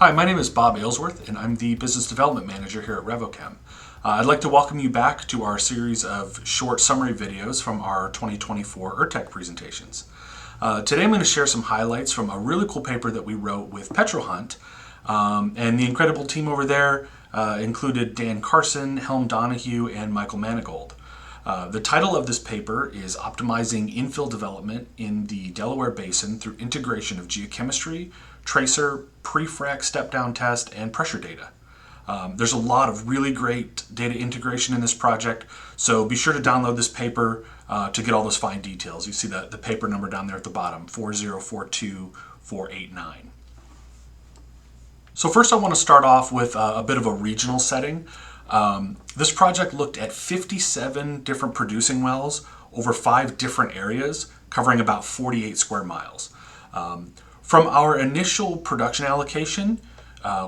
Hi, my name is Bob Aylesworth, and I'm the Business Development Manager here at Revochem. I'd like to welcome you back to our series of short summary videos from our 2024 URTeC presentations. Today I'm going to share some highlights from a really cool paper that we wrote with PetroHunt, and the incredible team over there included Dan Carson, Helm Donahue, and Michael Manigold. The title of this paper is Optimizing Infill Development in the Delaware Basin through Integration of Geochemistry, Tracer, Pre-Frac Step-Down Test, and Pressure Data. There's a lot of really great data integration in this project, so be sure to download this paper to get all those fine details. You see the paper number down there at the bottom, 4042489. So first I want to start off with a bit of a regional setting. This project looked at 57 different producing wells over 5 different areas, covering about 48 square miles. From our initial production allocation,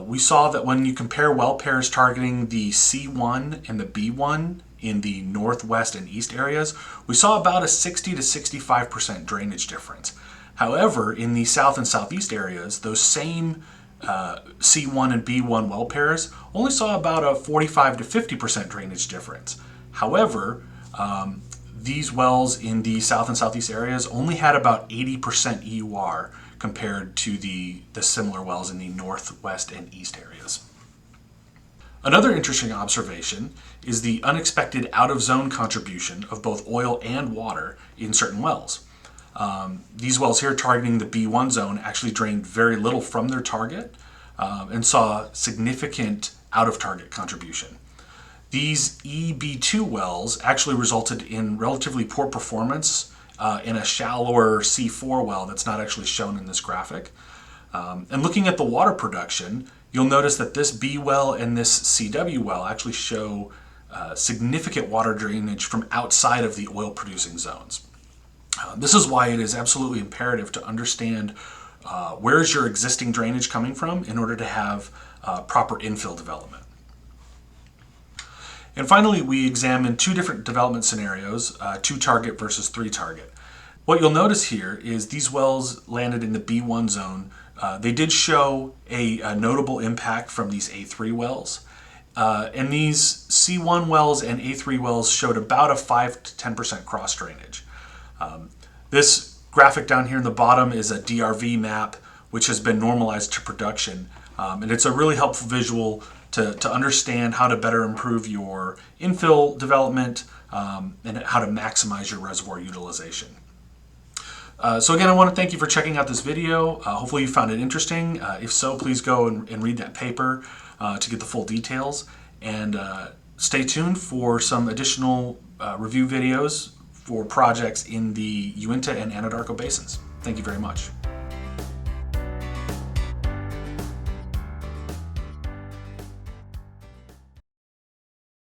we saw that when you compare well pairs targeting the C1 and the B1 in the northwest and east areas, we saw about a 60 to 65% drainage difference. However, in the south and southeast areas, those same C1 and B1 well pairs only saw about a 45 to 50% drainage difference. However, these wells in the south and southeast areas only had about 80% EUR compared to the similar wells in the northwest and east areas. Another interesting observation is the unexpected out-of-zone contribution of both oil and water in certain wells. These wells here targeting the B1 zone actually drained very little from their target and saw significant out-of-target contribution. These EB2 wells actually resulted in relatively poor performance in a shallower C4 well that's not actually shown in this graphic. And looking at the water production, you'll notice that this B well and this CW well actually show significant water drainage from outside of the oil producing zones. This is why it is absolutely imperative to understand where is your existing drainage coming from in order to have proper infill development. And finally, we examined 2 different development scenarios, 2 target versus 3 target. What you'll notice here is these wells landed in the B1 zone. They did show a notable impact from these A3 wells. And these C1 wells and A3 wells showed about a 5 to 10% cross drainage. This graphic down here in the bottom is a DRV map which has been normalized to production. And it's a really helpful visual to understand how to better improve your infill development and how to maximize your reservoir utilization. So again, I want to thank you for checking out this video. Hopefully you found it interesting. If so, please go and read that paper to get the full details. And stay tuned for some additional review videos for projects in the Uinta and Anadarko basins. Thank you very much.